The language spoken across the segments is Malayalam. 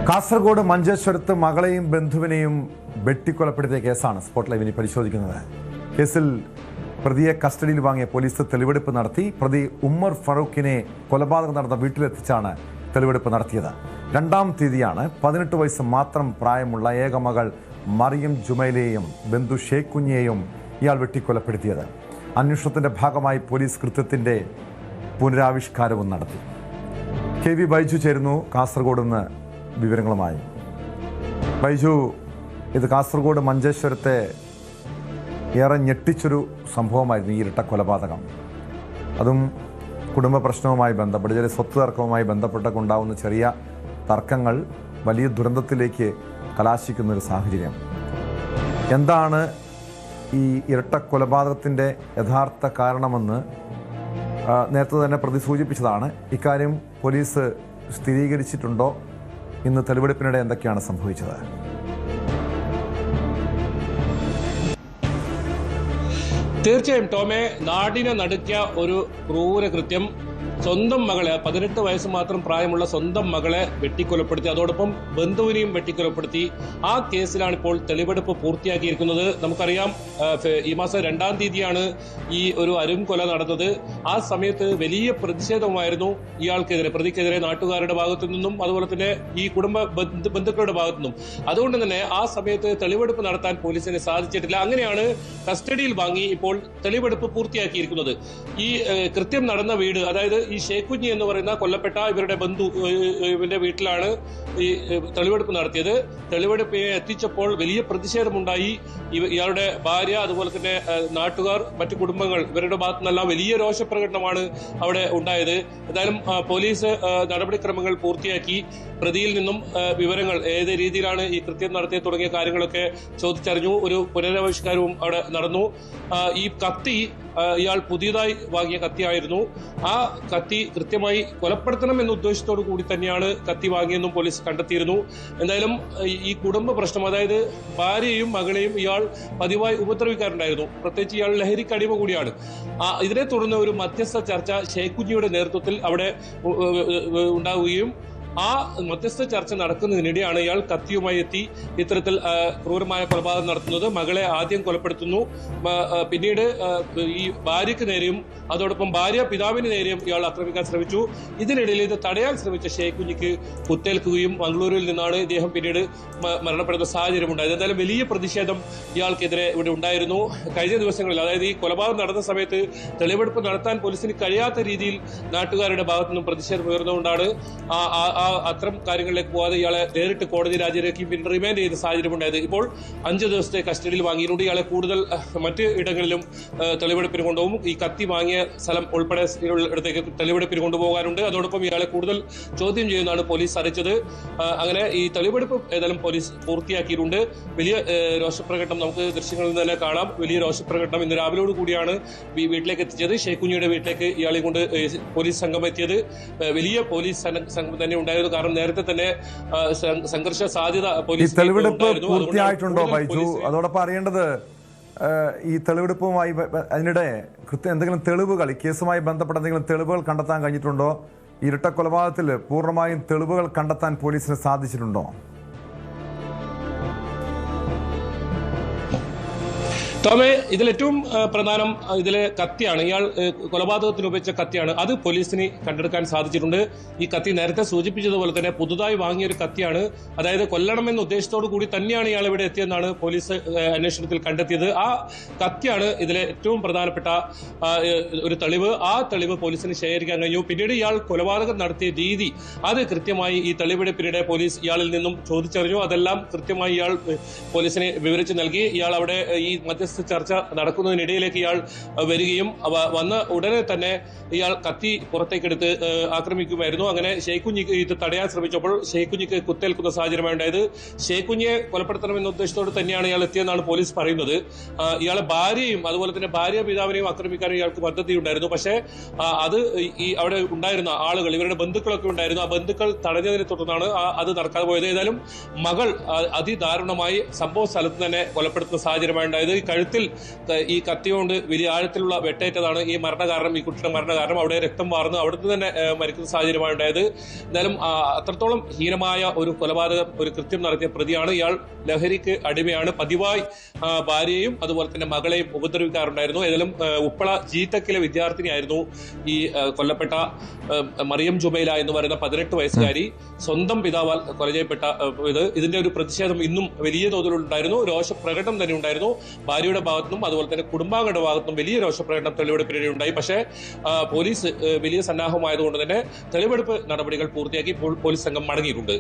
കാസർഗോഡ് മഞ്ചേശ്വരത്ത് മകളെയും ബന്ധുവിനെയും വെട്ടിക്കൊലപ്പെടുത്തിയ കേസാണ് സ്പോട്ട് ലൈവ് ഇനി പരിശോധിക്കുന്നത്. കേസിൽ പ്രതിയെ കസ്റ്റഡിയിൽ വാങ്ങിയ പോലീസ് തെളിവെടുപ്പ് നടത്തി. പ്രതി ഉമ്മർ ഫറൂഖിനെ കൊലപാതകം നടന്ന വീട്ടിലെത്തിച്ചാണ് തെളിവെടുപ്പ് നടത്തിയത്. 2-ാം തീയതിയാണ് 18 വയസ്സ് മാത്രം പ്രായമുള്ള ഏക മകൾ മറിയം ജുമൈലയെയും ബന്ധു ഷേഖ് കുഞ്ഞിയെയും ഇയാൾ വെട്ടിക്കൊലപ്പെടുത്തിയത്. അന്വേഷണത്തിന്റെ ഭാഗമായി പോലീസ് കൃത്യത്തിന്റെ പുനരാവിഷ്കാരവും നടത്തി. KV ബൈജു ചേരുന്നു കാസർഗോഡ് നിന്ന് വിവരങ്ങളുമായി. ബൈജു, ഇത് കാസർഗോഡ് മഞ്ചേശ്വരത്തെ ഏറെ ഞെട്ടിച്ചൊരു സംഭവമായിരുന്നു ഈ ഇരട്ട കൊലപാതകം. അതും കുടുംബ പ്രശ്നവുമായി ബന്ധപ്പെട്ട് ചില സ്വത്ത് തർക്കവുമായി ബന്ധപ്പെട്ടൊക്കെ ഉണ്ടാവുന്ന ചെറിയ തർക്കങ്ങൾ വലിയ ദുരന്തത്തിലേക്ക് കലാശിക്കുന്നൊരു സാഹചര്യം. എന്താണ് ഈ ഇരട്ട കൊലപാതകത്തിൻ്റെ യഥാർത്ഥ കാരണമെന്ന് നേരത്തെ തന്നെ പ്രതി സൂചിപ്പിച്ചതാണ്. ഇക്കാര്യം പോലീസ് സ്ഥിരീകരിച്ചിട്ടുണ്ടോ? ഇന്ന് തെളിവെടുപ്പിനിടെ എന്തൊക്കെയാണ് സംഭവിച്ചത്? തീർച്ചയായും ടോമെ, നാടിനെ നടുക്കിയ ഒരു ക്രൂരകൃത്യം. സ്വന്തം മകളെ, 18 വയസ്സ് മാത്രം പ്രായമുള്ള സ്വന്തം മകളെ വെട്ടിക്കൊലപ്പെടുത്തി, അതോടൊപ്പം ബന്ധുവിനെയും വെട്ടിക്കൊലപ്പെടുത്തി. ആ കേസിലാണ് ഇപ്പോൾ തെളിവെടുപ്പ് പൂർത്തിയാക്കിയിരിക്കുന്നത്. നമുക്കറിയാം, ഈ മാസം 2-ാം തീയതിയാണ് ഈ ഒരു അരും കൊല നടന്നത്. ആ സമയത്ത് വലിയ പ്രതിഷേധമായിരുന്നു ഇയാൾക്കെതിരെ, പ്രതിക്കെതിരെ നാട്ടുകാരുടെ ഭാഗത്തു നിന്നും അതുപോലെ തന്നെ ഈ കുടുംബ ബന്ധുക്കളുടെ ഭാഗത്തു നിന്നും. അതുകൊണ്ട് തന്നെ ആ സമയത്ത് തെളിവെടുപ്പ് നടത്താൻ പോലീസിന് സാധിച്ചിട്ടില്ല. അങ്ങനെയാണ് കസ്റ്റഡിയിൽ വാങ്ങി ഇപ്പോൾ തെളിവെടുപ്പ് പൂർത്തിയാക്കിയിരിക്കുന്നത്. ഈ കൃത്യം നടന്ന വീട്, അതായത് ഈ ഷേഖ് കുഞ്ഞി എന്ന് പറയുന്ന കൊല്ലപ്പെട്ട ഇവരുടെ ബന്ധുവിന്റെ വീട്ടിലാണ് ഈ തെളിവെടുപ്പ് നടത്തിയത്. തെളിവെടുപ്പ് എത്തിച്ചപ്പോൾ വലിയ പ്രതിഷേധമുണ്ടായി. ഇയാളുടെ ഭാര്യ, അതുപോലെ തന്നെ നാട്ടുകാർ, മറ്റു കുടുംബങ്ങൾ, ഇവരുടെ ഭാഗത്തു നിന്നെല്ലാം വലിയ രോഷപ്രകടനമാണ് അവിടെ ഉണ്ടായത്. എന്തായാലും പോലീസ് നടപടിക്രമങ്ങൾ പൂർത്തിയാക്കി. പ്രതിയിൽ നിന്നും വിവരങ്ങൾ, ഏത് രീതിയിലാണ് ഈ കൃത്യം നടത്തിയത് തുടങ്ങിയ കാര്യങ്ങളൊക്കെ ചോദിച്ചറിഞ്ഞു. ഒരു പുനരാവിഷ്കാരവും അവിടെ നടന്നു. ഈ കത്തി ഇയാൾ പുതിയതായി വാങ്ങിയ കത്തിയായിരുന്നു. ആ കത്തി കൃത്യമായി കൊലപ്പെടുത്തണം എന്ന ഉദ്ദേശത്തോടു കൂടി തന്നെയാണ് കത്തി വാങ്ങിയെന്നും പോലീസ് കണ്ടെത്തിയിരുന്നു. എന്തായാലും ഈ കുടുംബ പ്രശ്നം, അതായത് ഭാര്യയെയും മകളെയും ഇയാൾ പതിവായി ഉപദ്രവിക്കാറുണ്ടായിരുന്നു. പ്രത്യേകിച്ച് ഇയാൾ ലഹരിക്ക് അടിമ കൂടിയാണ്. ഇതിനെ തുടർന്ന് ഒരു മധ്യസ്ഥ ചർച്ച ഷേഖ് കുഞ്ഞിയുടെ നേതൃത്വത്തിൽ അവിടെ ഉണ്ടാവുകയും ആ മധ്യസ്ഥ ചർച്ച നടക്കുന്നതിനിടെയാണ് ഇയാൾ കത്തിയുമായി എത്തി ഇത്തരത്തിൽ ക്രൂരമായ കൊലപാതകം നടത്തുന്നത്. മകളെ ആദ്യം കൊലപ്പെടുത്തുന്നു, പിന്നീട് ഈ ഭാര്യയ്ക്ക് നേരെയും അതോടൊപ്പം ഭാര്യ പിതാവിന് നേരെയും ഇയാൾ ആക്രമിക്കാൻ ശ്രമിച്ചു. ഇതിനിടയിൽ ഇത് തടയാൻ ശ്രമിച്ച ഷേഖ് കുഞ്ഞിക്ക് കുത്തേൽക്കുകയും മംഗളൂരുവിൽ നിന്നാണ് ഇദ്ദേഹം പിന്നീട് മരണപ്പെടുന്ന സാഹചര്യം ഉണ്ടായത്. എന്തായാലും വലിയ പ്രതിഷേധം ഇയാൾക്കെതിരെ ഇവിടെ ഉണ്ടായിരുന്നു കഴിഞ്ഞ ദിവസങ്ങളിൽ. അതായത് ഈ കൊലപാതകം നടന്ന സമയത്ത് തെളിവെടുപ്പ് നടത്താൻ പോലീസിന് കഴിയാത്ത രീതിയിൽ നാട്ടുകാരുടെ ഭാഗത്തു നിന്നും പ്രതിഷേധം ഉയർന്നുകൊണ്ടാണ് അത്തരം കാര്യങ്ങളിലേക്ക് പോകാതെ ഇയാളെ നേരിട്ട് കോടതി രാജ്യത്തേക്ക് പിന്നെ റിമാൻഡ് ചെയ്ത സാഹചര്യം ഉണ്ടായത്. ഇപ്പോൾ 5 ദിവസത്തെ കസ്റ്റഡിയിൽ വാങ്ങിയിട്ടുണ്ട്. ഇയാളെ കൂടുതൽ മറ്റ് ഇടങ്ങളിലും തെളിവെടുപ്പിന് കൊണ്ടുപോകും. ഈ കത്തി വാങ്ങിയ സ്ഥലം ഉൾപ്പെടെ ഇടത്തേക്ക് തെളിവെടുപ്പിന് കൊണ്ടുപോകാനുണ്ട്. അതോടൊപ്പം ഇയാളെ കൂടുതൽ ചോദ്യം ചെയ്യുന്നതാണ് പോലീസ് അറിയിച്ചത്. അങ്ങനെ ഈ തെളിവെടുപ്പ് ഏതായാലും പോലീസ് പൂർത്തിയാക്കിയിട്ടുണ്ട്. വലിയ രോഷപ്രകടനം നമുക്ക് ദൃശ്യങ്ങളിൽ നിന്ന് തന്നെ കാണാം. വലിയ രോഷപ്രകടനം ഇന്ന് രാവിലോട് കൂടിയാണ് വീട്ടിലേക്ക് എത്തിച്ചത്. ഷേഖ് കുഞ്ഞിയുടെ വീട്ടിലേക്ക് ഇയാളെ കൊണ്ട് പോലീസ് സംഘം എത്തിയത്. വലിയ പോലീസ് സംഘം തന്നെ ഉണ്ടായിരുന്നു. കാരണം നേരത്തെ തന്നെ സംഘർഷ സാധ്യത പോലീസ്. തെളിവെടുപ്പ് പൂർത്തിയായിട്ടുണ്ടോ ബൈജു? അതോടൊപ്പം അറിയേണ്ടത്, ഈ തെളിവെടുപ്പുമായി അതിനിടെ എന്തെങ്കിലും തെളിവുകൾ, ഈ കേസുമായി ബന്ധപ്പെട്ട എന്തെങ്കിലും തെളിവുകൾ കണ്ടെത്താൻ കഴിഞ്ഞിട്ടുണ്ടോ? ഇരട്ട കൊലപാതകത്തിൽ പൂർണ്ണമായും തെളിവുകൾ കണ്ടെത്താൻ പോലീസിന് സാധിച്ചിട്ടുണ്ടോ? ടോമെ, ഇതിലേറ്റവും പ്രധാനം ഇതിലെ കത്തിയാണ്. ഇയാൾ കൊലപാതകത്തിന് ഉപയോഗിച്ച കത്തിയാണ്. അത് പോലീസിന് കണ്ടെടുക്കാൻ സാധിച്ചിട്ടുണ്ട്. ഈ കത്തി നേരത്തെ സൂചിപ്പിച്ചതുപോലെ തന്നെ പുതുതായി വാങ്ങിയ ഒരു കത്തിയാണ്. അതായത് കൊല്ലണമെന്ന ഉദ്ദേശത്തോടു കൂടി തന്നെയാണ് ഇയാൾ ഇവിടെ എത്തിയെന്നാണ് പോലീസ് അന്വേഷണത്തിൽ കണ്ടെത്തിയത്. ആ കത്തിയാണ് ഇതിലെ ഏറ്റവും പ്രധാനപ്പെട്ട ഒരു തെളിവ്. ആ തെളിവ് പോലീസിന് ശേഖരിക്കാൻ കഴിഞ്ഞു. പിന്നീട് ഇയാൾ കൊലപാതകം നടത്തിയ രീതി, അത് കൃത്യമായി ഈ തെളിവെടുപ്പിനിടെ പോലീസ് ഇയാളിൽ നിന്നും ചോദിച്ചറിഞ്ഞു. അതെല്ലാം കൃത്യമായി ഇയാൾ പോലീസിന് വിവരിച്ച് നൽകി. ഇയാൾ അവിടെ ഈ മധ്യസ്ഥ ചർച്ച നടക്കുന്നതിനിടയിലേക്ക് ഇയാൾ വരികയും വന്ന ഉടനെ തന്നെ ഇയാൾ കത്തി പുറത്തേക്കെടുത്ത് ആക്രമിക്കുമായിരുന്നു. അങ്ങനെ ഷേഖ് കുഞ്ഞിക്ക് ഇത് തടയാൻ ശ്രമിച്ചപ്പോൾ ഷേഖ് കുഞ്ഞിക്ക് കുത്തേൽക്കുന്ന സാഹചര്യമാണ് ഉണ്ടായത്. ഷേഖ് കുഞ്ഞിയെ കൊലപ്പെടുത്തണമെന്ന ഉദ്ദേശത്തോട് തന്നെയാണ് ഇയാൾ എത്തിയെന്നാണ് പോലീസ് പറയുന്നത്. ഇയാളെ ഭാര്യയും അതുപോലെ തന്നെ ഭാര്യ പിതാവിനെയും ആക്രമിക്കാനും ഇയാൾക്ക് പദ്ധതി ഉണ്ടായിരുന്നു. പക്ഷേ അത് ഈ അവിടെ ഉണ്ടായിരുന്ന ആളുകൾ, ഇവരുടെ ബന്ധുക്കളൊക്കെ ഉണ്ടായിരുന്നു. ആ ബന്ധുക്കൾ തടഞ്ഞതിനെ തുടർന്നാണ് അത് നടക്കാതെ പോയത്. ഏതായാലും മകൾ അതിദാരുണമായി സംഭവ സ്ഥലത്ത് തന്നെ കൊലപ്പെടുത്തുന്ന സാഹചര്യമാണ് ഉണ്ടായത്. കഴുത്തിൽ ഈ കത്തിയോണ്ട് വലിയ ആഴത്തിലുള്ള വെട്ടേറ്റതാണ് ഈ മരണകാരണം, ഈ കുട്ടിയുടെ മരണകാരണം. അവിടെ രക്തം വാർന്ന് അവിടുന്ന് തന്നെ മരിക്കുന്ന സാഹചര്യമാണ് ഉണ്ടായത്. എന്തായാലും അത്രത്തോളം ഹീനമായ ഒരു കൊലപാതകം, ഒരു കൃത്യം നടത്തിയ പ്രതിയാണ് ഇയാൾ. ലഹരിക്ക് അടിമയാണ്. പതിവായി ഭാര്യയെയും അതുപോലെ തന്നെ മകളെയും ഉപദ്രവിക്കാറുണ്ടായിരുന്നു. ഏതായാലും ഉപ്പള ജിടെക്കിലെ വിദ്യാർത്ഥിനിയായിരുന്നു ഈ കൊല്ലപ്പെട്ട മറിയം ജുമൈല എന്ന് പറയുന്ന 18 വയസ്സുകാരി. സ്വന്തം പിതാവാൽ കൊല ചെയ്യപ്പെട്ട ഇതിന്റെ ഒരു പ്രതിഷേധം ഇന്നും വലിയ തോതിലുണ്ടായിരുന്നു. രോഷപ്രകടനം തന്നെ ഉണ്ടായിരുന്നു. ഭാര്യയുടെ ഭാഗത്തുനിന്നും അതുപോലെ തന്നെ കുടുംബാംഗങ്ങളുടെ ഭാഗത്തുനിന്നും വലിയ രോഷപ്രകടനം തെളിവെടുപ്പിനിടെ ഉണ്ടായി. പക്ഷേ പോലീസ് വലിയ സന്നാഹമായതുകൊണ്ട് തന്നെ തെളിവെടുപ്പ് നടപടികൾ പൂർത്തിയാക്കി പോലീസ് സംഘം മടങ്ങിയിട്ടുണ്ട്.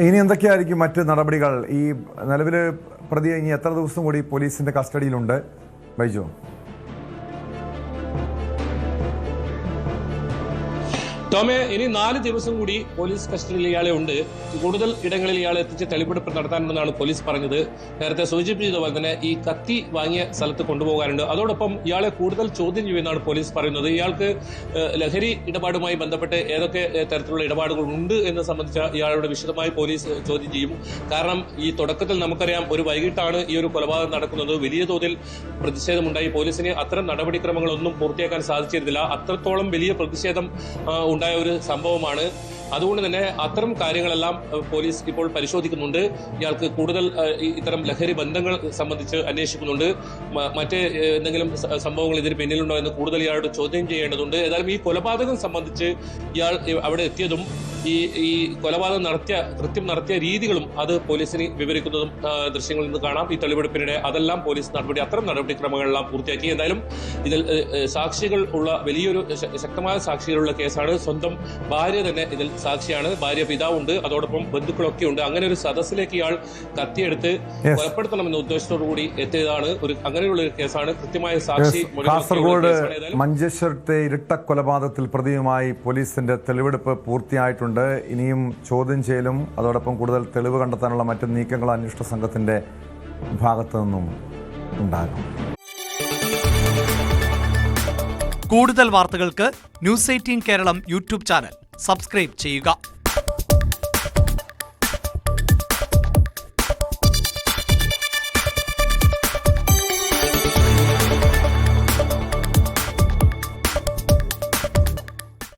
ഇനി എന്തൊക്കെയായിരിക്കും മറ്റ് നടപടികൾ? ഈ നിലവിൽ പ്രതി ഇനി എത്ര ദിവസം കൂടി പോലീസിന്റെ കസ്റ്റഡിയിലുണ്ട് ബൈജു? ടോമെ, ഇനി 4 ദിവസം കൂടി പോലീസ് കസ്റ്റഡിയിൽ ഇയാളെ ഉണ്ട്. കൂടുതൽ ഇടങ്ങളിൽ ഇയാളെ എത്തിച്ച് തെളിവെടുപ്പ് നടത്താനുണ്ടെന്നാണ് പോലീസ് പറഞ്ഞത്. നേരത്തെ സൂചിപ്പിച്ചതുപോലെ തന്നെ ഈ കത്തി വാങ്ങിയ സ്ഥലത്ത് കൊണ്ടുപോകാനുണ്ട്. അതോടൊപ്പം ഇയാളെ കൂടുതൽ ചോദ്യം ചെയ്യുമെന്നാണ് പോലീസ് പറയുന്നത്. ഇയാൾക്ക് ലഹരി ഇടപാടുമായി ബന്ധപ്പെട്ട് ഏതൊക്കെ തരത്തിലുള്ള ഇടപാടുകൾ ഉണ്ട് എന്ന് സംബന്ധിച്ച ഇയാളുടെ വിശദമായി പോലീസ് ചോദ്യം ചെയ്യും. കാരണം ഈ തുടക്കത്തിൽ നമുക്കറിയാം, ഒരു വൈകിട്ടാണ് ഈ ഒരു കൊലപാതകം നടക്കുന്നത്. വലിയ തോതിൽ പ്രതിഷേധമുണ്ടായി. പോലീസിന് അത്തരം നടപടിക്രമങ്ങളൊന്നും പൂർത്തിയാക്കാൻ സാധിച്ചിരുന്നില്ല. അത്രത്തോളം വലിയ പ്രതിഷേധം ഉണ്ടായ ഒരു സംഭവമാണ്. അതുകൊണ്ട് തന്നെ അത്തരം കാര്യങ്ങളെല്ലാം പോലീസ് ഇപ്പോൾ പരിശോധിക്കുന്നുണ്ട്. ഇയാൾക്ക് കൂടുതൽ ഇത്തരം ലഹരി ബന്ധങ്ങൾ സംബന്ധിച്ച് അന്വേഷിക്കുന്നുണ്ട്. മറ്റ് എന്തെങ്കിലും സംഭവങ്ങൾ ഇതിന് പിന്നിലുണ്ടോ എന്ന് കൂടുതൽ ഇയാളോട് ചോദ്യം ചെയ്യേണ്ടതുണ്ട്. ഏതായാലും ഈ കൊലപാതകം സംബന്ധിച്ച് ഇയാൾ അവിടെ എത്തിയതും ഈ കൊലപാതകം കൃത്യം നടത്തിയ രീതികളും അത് പോലീസിന് വിവരിക്കുന്നതും ദൃശ്യങ്ങളിൽ നിന്ന് കാണാം. ഈ തെളിവെടുപ്പിനിടെ അതെല്ലാം പോലീസ് അത്തരം നടപടിക്രമങ്ങളെല്ലാം പൂർത്തിയാക്കി. എന്തായാലും ഇതിൽ സാക്ഷികൾ ഉള്ള വലിയൊരു ശക്തമായ സാക്ഷികളുള്ള കേസാണ്. സ്വന്തം ഭാര്യ തന്നെ ഇതിൽ സാക്ഷിയാണ്. ഭാര്യ പിതാവുണ്ട്, അതോടൊപ്പം ബന്ധുക്കളൊക്കെ ഉണ്ട്. അങ്ങനെ ഒരു സദസ്സിലേക്ക് ഇയാൾ കത്തിയെടുത്ത് കൊലപ്പെടുത്തണമെന്ന ഉദ്ദേശത്തോടു കൂടി എത്തിയതാണ്. അങ്ങനെയുള്ള ഒരു കേസാണ്. കൃത്യമായ സാക്ഷി. കാസർഗോഡ് മഞ്ചേശ്വരത്തെ ഇരട്ട കൊലപാതകത്തിൽ പ്രതിയുമായി പോലീസിന്റെ തെളിവെടുപ്പ് പൂർത്തിയായിട്ടുണ്ട്. ഇനിയും ചോദ്യം ചെയ്യലും അതോടൊപ്പം കൂടുതൽ തെളിവ് കണ്ടെത്താനുള്ള മറ്റു നീക്കങ്ങൾ അന്വേഷണ സംഘത്തിന്റെ ഭാഗത്തു നിന്നും ഉണ്ടാകും. കൂടുതൽ വാർത്തകൾക്ക് news 18 Keralam YouTube channel subscribe ചെയ്യുക.